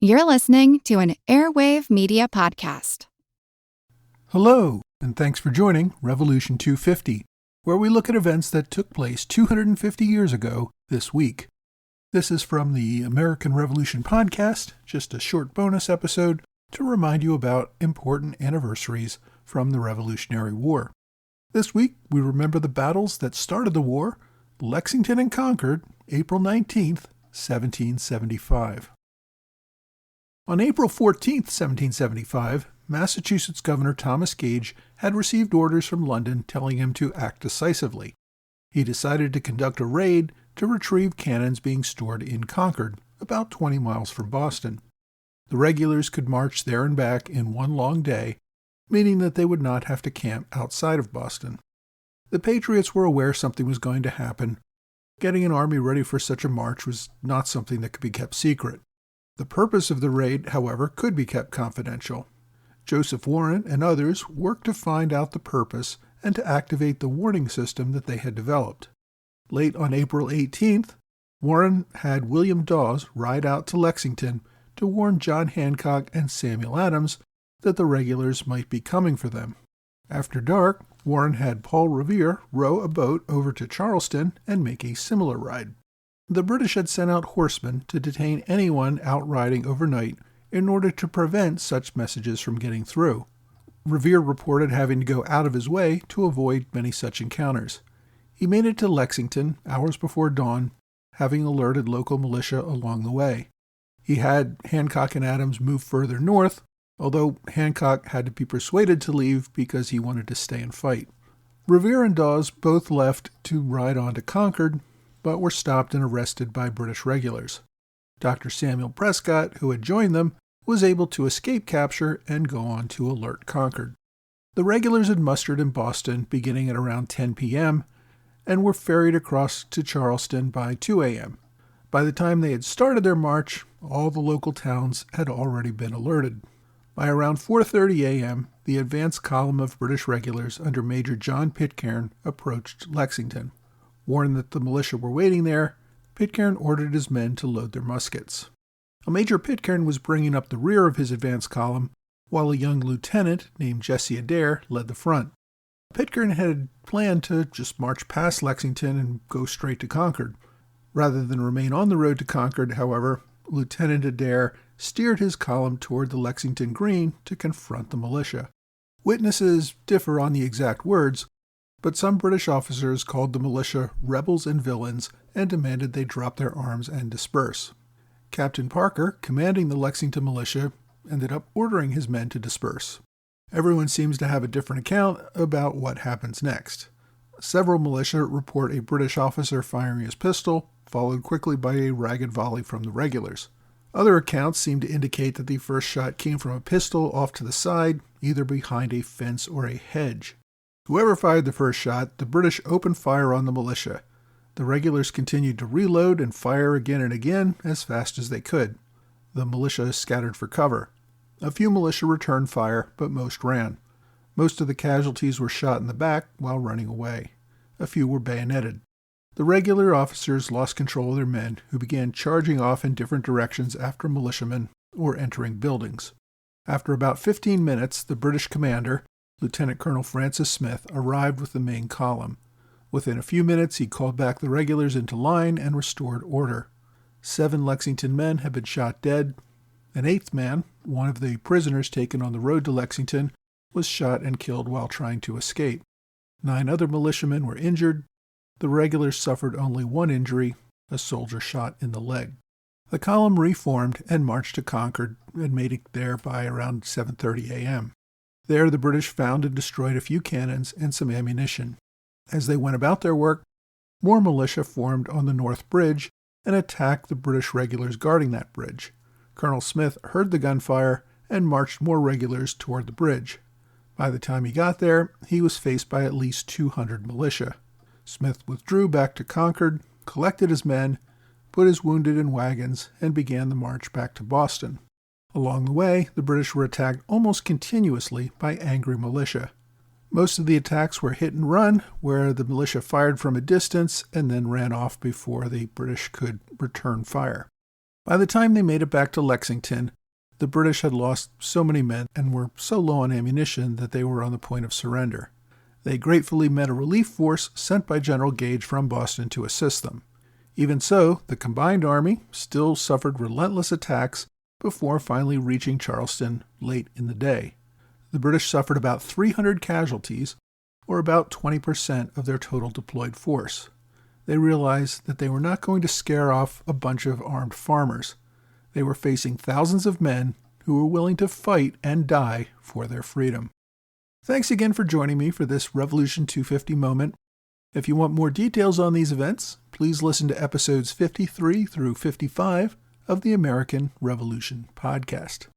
You're listening to an Airwave Media Podcast. Hello, and thanks for joining Revolution 250, where we look at events that took place 250 years ago this week. This is from the American Revolution Podcast, just a short bonus episode to remind you about important anniversaries from the Revolutionary War. This week, we remember the battles that started the war, Lexington and Concord, April 19th, 1775. On April 14, 1775, Massachusetts Governor Thomas Gage had received orders from London telling him to act decisively. He decided to conduct a raid to retrieve cannons being stored in Concord, about 20 miles from Boston. The regulars could march there and back in one long day, meaning that they would not have to camp outside of Boston. The Patriots were aware something was going to happen. Getting an army ready for such a march was not something that could be kept secret. The purpose of the raid, however, could be kept confidential. Joseph Warren and others worked to find out the purpose and to activate the warning system that they had developed. Late on April 18th, Warren had William Dawes ride out to Lexington to warn John Hancock and Samuel Adams that the regulars might be coming for them. After dark, Warren had Paul Revere row a boat over to Charleston and make a similar ride. The British had sent out horsemen to detain anyone out riding overnight in order to prevent such messages from getting through. Revere reported having to go out of his way to avoid many such encounters. He made it to Lexington hours before dawn, having alerted local militia along the way. He had Hancock and Adams move further north, although Hancock had to be persuaded to leave because he wanted to stay and fight. Revere and Dawes both left to ride on to Concord, but were stopped and arrested by British regulars. Dr. Samuel Prescott, who had joined them, was able to escape capture and go on to alert Concord. The regulars had mustered in Boston beginning at around 10 p.m. and were ferried across to Charleston by 2 a.m. By the time they had started their march, all the local towns had already been alerted. By around 4:30 a.m., the advance column of British regulars under Major John Pitcairn approached Lexington. Warned that the militia were waiting there, Pitcairn ordered his men to load their muskets. A Major Pitcairn was bringing up the rear of his advance column, while a young lieutenant named Jesse Adair led the front. Pitcairn had planned to just march past Lexington and go straight to Concord. Rather than remain on the road to Concord, however, Lieutenant Adair steered his column toward the Lexington Green to confront the militia. Witnesses differ on the exact words, but some British officers called the militia rebels and villains and demanded they drop their arms and disperse. Captain Parker, commanding the Lexington militia, ended up ordering his men to disperse. Everyone seems to have a different account about what happens next. Several militia report a British officer firing his pistol, followed quickly by a ragged volley from the regulars. Other accounts seem to indicate that the first shot came from a pistol off to the side, either behind a fence or a hedge. Whoever fired the first shot, the British opened fire on the militia. The regulars continued to reload and fire again and again as fast as they could. The militia scattered for cover. A few militia returned fire, but most ran. Most of the casualties were shot in the back while running away. A few were bayoneted. The regular officers lost control of their men, who began charging off in different directions after militiamen or entering buildings. After about 15 minutes, the British commander, Lieutenant Colonel Francis Smith, arrived with the main column. Within a few minutes, he called back the regulars into line and restored order. 7 Lexington men had been shot dead. An 8th man, one of the prisoners taken on the road to Lexington, was shot and killed while trying to escape. 9 other militiamen were injured. The regulars suffered only one injury, a soldier shot in the leg. The column reformed and marched to Concord and made it there by around 7:30 a.m. There the British found and destroyed a few cannons and some ammunition. As they went about their work, more militia formed on the North Bridge and attacked the British regulars guarding that bridge. Colonel Smith heard the gunfire and marched more regulars toward the bridge. By the time he got there, he was faced by at least 200 militia. Smith withdrew back to Concord, collected his men, put his wounded in wagons, and began the march back to Boston. Along the way, the British were attacked almost continuously by angry militia. Most of the attacks were hit and run, where the militia fired from a distance and then ran off before the British could return fire. By the time they made it back to Lexington, the British had lost so many men and were so low on ammunition that they were on the point of surrender. They gratefully met a relief force sent by General Gage from Boston to assist them. Even so, the combined army still suffered relentless attacks before finally reaching Charleston late in the day. The British suffered about 300 casualties, or about 20% of their total deployed force. They realized that they were not going to scare off a bunch of armed farmers. They were facing thousands of men who were willing to fight and die for their freedom. Thanks again for joining me for this Revolution 250 moment. If you want more details on these events, please listen to episodes 53 through 55 of the American Revolution podcast.